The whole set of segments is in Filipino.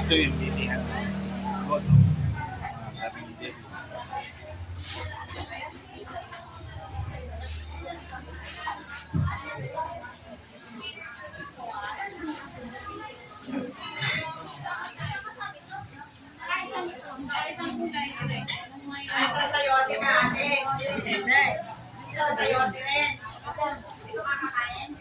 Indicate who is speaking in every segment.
Speaker 1: Ito yung bilihan. Boto. Sabi ni Jeff.
Speaker 2: Sayote ka ate. Hindi. Sayote rin. Ito makakain.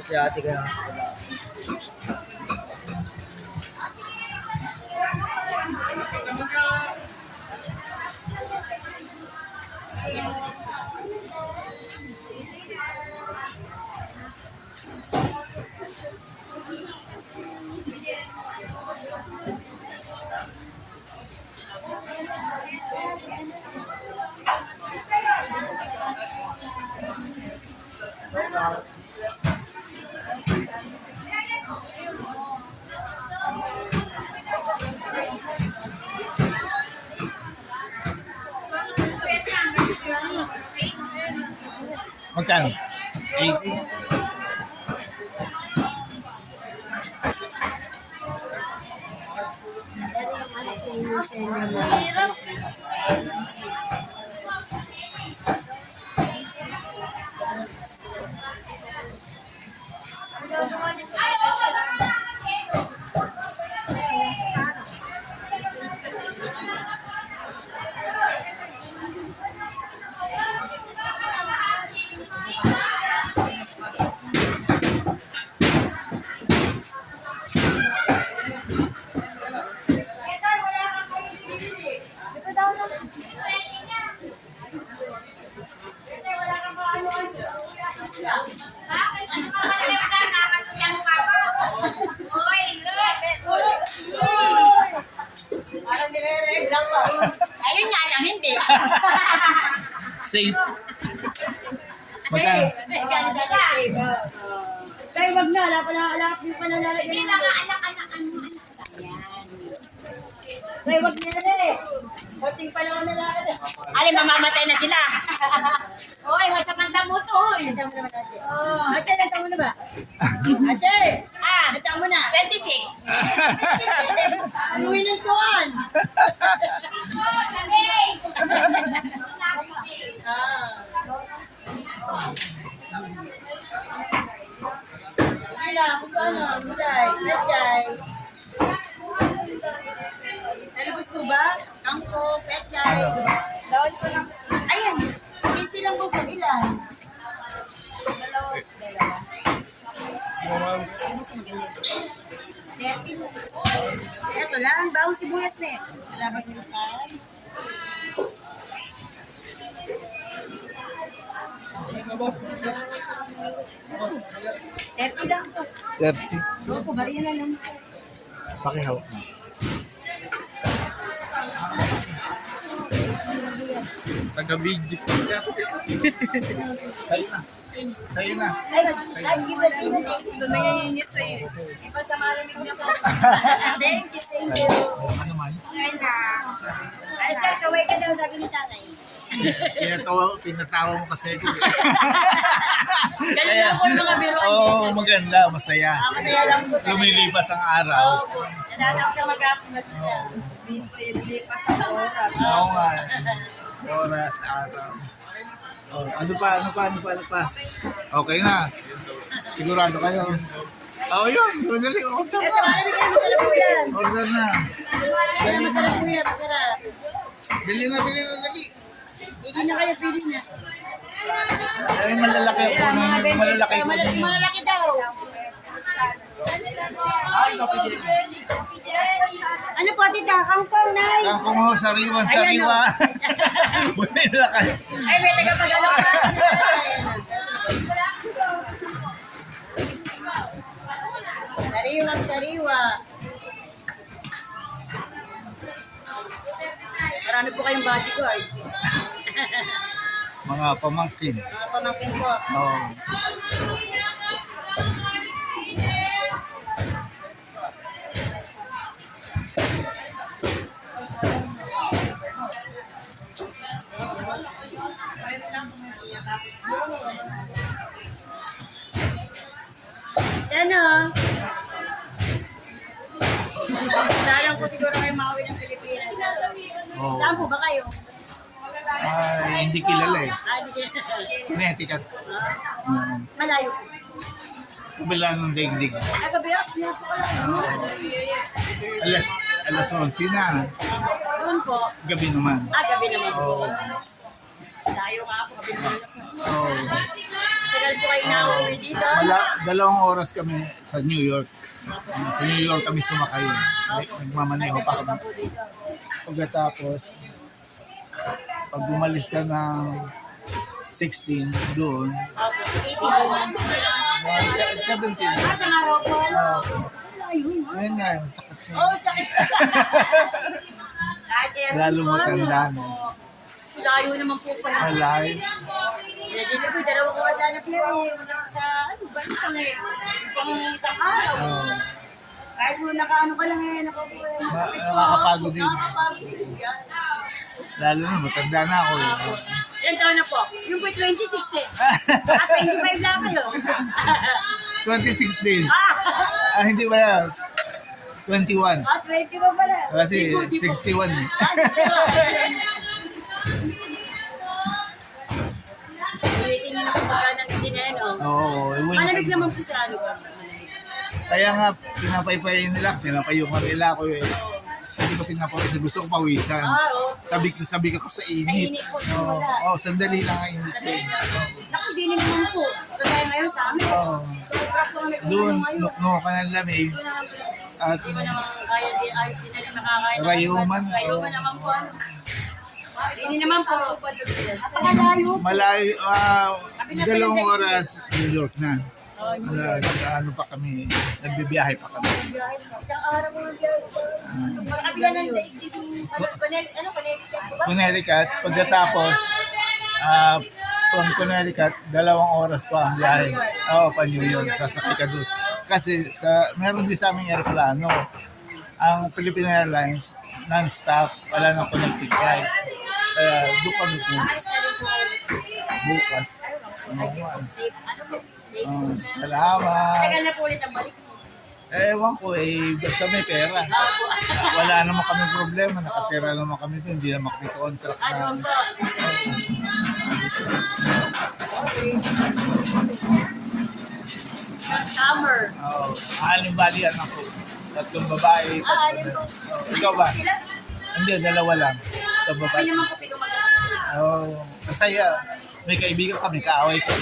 Speaker 3: Si ate ka.
Speaker 1: Magkano? 80?
Speaker 2: Ayun nga lang, hindi.
Speaker 1: Safe. Magkano?
Speaker 4: Tay, wag na. Alap yung pananalagyan.
Speaker 2: Hindi na nga anak-anak. Yan.
Speaker 4: Tay, wag na rin. Konting pa lang na lang.
Speaker 2: Ali, mamamatay na sila. Oy, wasa kang damo to.
Speaker 4: Ate, nagtamo na ba? Ate!
Speaker 2: Ah,
Speaker 4: Anuhin ng tuwan. Sige na, gusto ano, mulay, pechay. Ano gusto ba? Angko, pechay.
Speaker 2: Daon ko lang.
Speaker 4: Ayan, 15 lang po sa ilan. Dalawa. Ito lang, bawang sibuyas na eh. Labas na saan. Ito lang to.
Speaker 1: 30.
Speaker 4: Oo, bariya na lang.
Speaker 1: Pakihawak mo. Taga-video. Sa'yo na. Sa'yo na.
Speaker 4: Ay, iba sino eh. Doon nangyayinit sa'yo. Iba sa malamig na po. Thank you, thank you.
Speaker 1: Ano man?
Speaker 2: Ngayon na.
Speaker 4: Ay, sir, kaway ka daw, sabi ni tatay.
Speaker 1: Pinatawa mo kasi ito.
Speaker 4: Ganun lang po yung mga biruan
Speaker 1: Oo,
Speaker 4: dito.
Speaker 1: maganda, masaya.
Speaker 4: Masaya lang po.
Speaker 1: Lumilipas ang araw.
Speaker 4: Oo po. Nadalaw siya mag-apong na dito.
Speaker 2: Hindi pa sa oras.
Speaker 1: Oo nga. Oras, araw. Oh, ano pa? Okay na. Sigurado kayo. Oh, yun. Madali. Order
Speaker 4: Kaya
Speaker 1: na.
Speaker 4: sa malamig kayo, masarap po yan.
Speaker 1: Order na.
Speaker 4: Kaya masarap po yan, masarap.
Speaker 1: Dali na.
Speaker 4: Hindi na kayo pili na.
Speaker 1: Ay, malalaki po. Malalaki po.
Speaker 4: Malalaki daw. Ano po, tita? Kangkong, nay.
Speaker 1: Kangkong ho, sariwa. Buti na kayo.
Speaker 4: Ay, may taga-pagano ka. Sariwa. Marami po kayong body ko ay.
Speaker 1: Mga pamangkin.
Speaker 4: Mga pamangkin po.
Speaker 1: Oo.
Speaker 4: Ano? Dalang po siguro kayo makawin ng Pilipinas.
Speaker 1: Oo.
Speaker 4: Saan po ba kayo?
Speaker 1: Ay, hindi kilala eh.
Speaker 4: Hindi kayo.
Speaker 1: Connecticut.
Speaker 4: Malayo po.
Speaker 1: Kabila ng daigdig.
Speaker 4: Kabila po
Speaker 1: Alas 11 na.
Speaker 4: doon po.
Speaker 1: Gabi naman.
Speaker 4: Gabi naman po.
Speaker 1: Oo.
Speaker 4: Layo nga po. Gabi naman.
Speaker 1: Oo.
Speaker 4: Tagal po kayo nauwi dito.
Speaker 1: 2 oras kami sa New York. Sa New York kami sumakay. Nagmamaneho pa kami.
Speaker 4: Po dito.
Speaker 1: Pagkatapos, pag bumalis ka ng 16 doon,
Speaker 4: Opo, 18.
Speaker 1: 17.
Speaker 4: Sa araw po. Layo nga.
Speaker 1: Ayun nga, masakit siya.
Speaker 4: Oh, sakit.
Speaker 1: Lalo matanda na.
Speaker 4: Layo naman po pala.
Speaker 1: Malay.
Speaker 4: Dito po, 2 oras na po. Masakit sa, ba ito eh. Pang isang araw.
Speaker 1: Oo.
Speaker 4: Kahit mo nakaano ka lang eh, nakapuwi.
Speaker 1: Nakakapagod din.
Speaker 4: Nakakapagod din. Yan.
Speaker 1: Lalo na, matanda na ako.
Speaker 4: Ilan taon na po? Yung po 26 eh. 25 lang kayo.
Speaker 1: 26 din.
Speaker 4: Ah!
Speaker 1: Hindi ba yan? 21.
Speaker 4: 20 ba pala?
Speaker 1: Kasi 61 eh.
Speaker 4: Ulitin nyo na po sa kanan sa dineno.
Speaker 1: Oo.
Speaker 4: Malamig naman po sa ano ba?
Speaker 1: Kaya nga, pinapaypayin nila ako eh. Hindi ko pinapawis. Gusto ko pawisan.
Speaker 4: Oo.
Speaker 1: Sabik ako sa
Speaker 4: Sa
Speaker 1: init.
Speaker 4: init po.
Speaker 1: Oo, sandali lang ang init ko.
Speaker 4: Naku, di naman po. Kagaya ngayon sa amin.
Speaker 1: Oo.
Speaker 4: Sobrang po kami
Speaker 1: Doon,
Speaker 4: ngayon.
Speaker 1: nukno ka ng lamig.
Speaker 4: Doon naman po.
Speaker 1: At
Speaker 4: Di ba naman kaya di ayos din na nakakain.
Speaker 1: Rayuman.
Speaker 4: Rayuman naman po. Ano. Hindi naman po. Napakalayo.
Speaker 1: malayo, 2 oras, New York na. Ano pa kami, nagbibiyahe pa kami.
Speaker 4: Isang araw mo nandiyan. Kabila ng daigdig yung Connecticut po ba?
Speaker 1: Connecticut, pagkatapos, from Connecticut, 2 oras pa ang biyahe. Oo, pa New York, sasakay ka doon. Kasi meron din sa aming aeroplano. Ang Philippine Airlines, non-stop, wala nang connecting flight. Kaya doon kami po, bukas.
Speaker 4: Safe. Ano po? Safe.
Speaker 1: Salamat.
Speaker 4: Tagal na po ulit ang balik mo.
Speaker 1: Ewan ko basta may pera. Wala naman kami problema, nakatira naman kami doon, hindi naman kami contract
Speaker 4: Ano
Speaker 1: na.
Speaker 4: po? Summer.
Speaker 1: Bali ako. Tatlong babae.
Speaker 4: Ayun po.
Speaker 1: Ikaw ba? Hindi, dalawa lang. Sa
Speaker 4: Kami
Speaker 1: babae.
Speaker 4: naman po pinumagod.
Speaker 1: Masaya. May kaibigan kami, kaaway ko.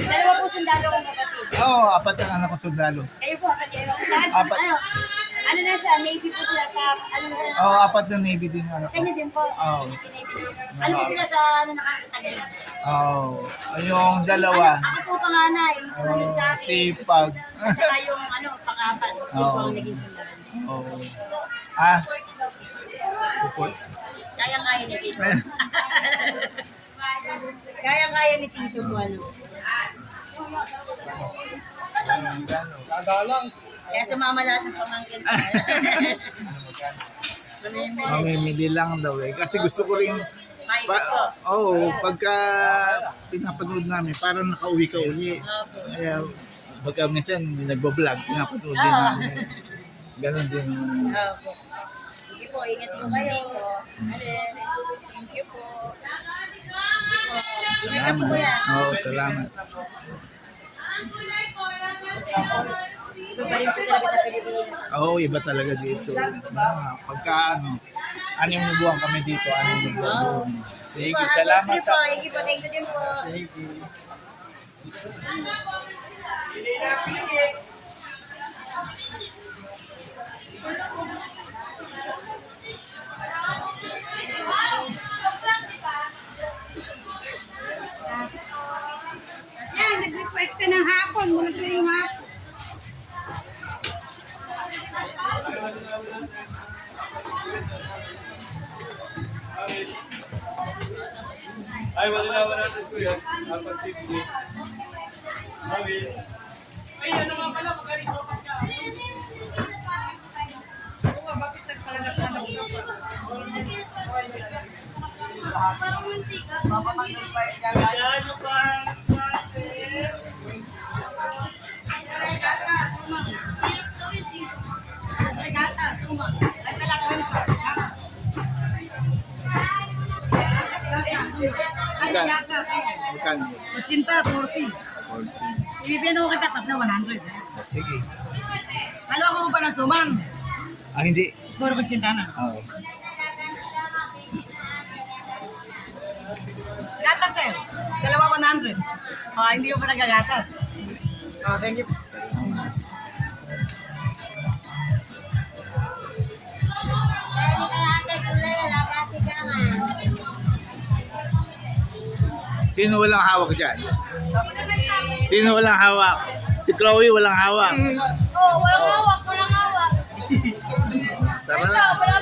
Speaker 4: Dalawa po sundalo kong kapatid.
Speaker 1: Apat ang anak ko sundalo.
Speaker 4: Kayo po, kapatid. Saan?
Speaker 1: Apat.
Speaker 4: Ano na siya? Navy po sila sa, ano na siya?
Speaker 1: Apat na Navy din ang anak
Speaker 4: Sa
Speaker 1: ko.
Speaker 4: inyo din po.
Speaker 1: Oo.
Speaker 4: Navy din. Ano po sila sa, ano nakakatagal?
Speaker 1: Yung dalawa.
Speaker 4: Ako po panganay, yung sumunod sa akin.
Speaker 1: Sipag.
Speaker 4: At saka yung pang-apat. Yun po
Speaker 1: Oo.
Speaker 4: ang naging sundalo.
Speaker 1: Pupot.
Speaker 4: Kayang-kaya ni Tito. Kayang-kaya ni Tito po, ano. Kaya sumama lahat ng pamangkin.
Speaker 1: Mamimili lang daw kasi gusto ko rin
Speaker 4: May po.
Speaker 1: pagka pinapanood namin parang nakauwi ka uli.
Speaker 4: Opo.
Speaker 1: Kaya pagka minsan nagbo-vlog, pinapanood din namin. Ganon din.
Speaker 4: Opo. Sige po, ingat po kayo. Alis. Thank you po. Ingat ka po kuya.
Speaker 1: Salamat.
Speaker 4: Iba rin po talaga sa Pilipinas.
Speaker 1: Iba talaga dito. Pagka anim na buwan kami dito, anim na buwan. Sige, salamat sa...
Speaker 4: Sige po, thank you din po.
Speaker 2: Yan, nag-request ka ng hapon. Muna ka yung hapon.
Speaker 3: Ay, wala natin ko yan. Dapat sige. Ay, ano nga pala, magkarito ka ka.
Speaker 2: Bakit nagpalalap ka ng
Speaker 3: Ano pa?
Speaker 1: Magkano?
Speaker 2: 80, 40.
Speaker 1: 40.
Speaker 2: Ibibigyan ko kita tapos na 100.
Speaker 1: Sige.
Speaker 2: Halo ako pa ng sumam.
Speaker 1: Hindi.
Speaker 2: Puro kutsinta na.
Speaker 1: Oo.
Speaker 2: Gatas sir. Dalawa 100. Hindi ko pa nagagatas. Thank you.
Speaker 1: Sino walang hawak dyan? Sino walang hawak? Si Chloe walang hawak.
Speaker 5: Oh, walang hawak, walang hawak.
Speaker 1: Tara na.
Speaker 5: Wala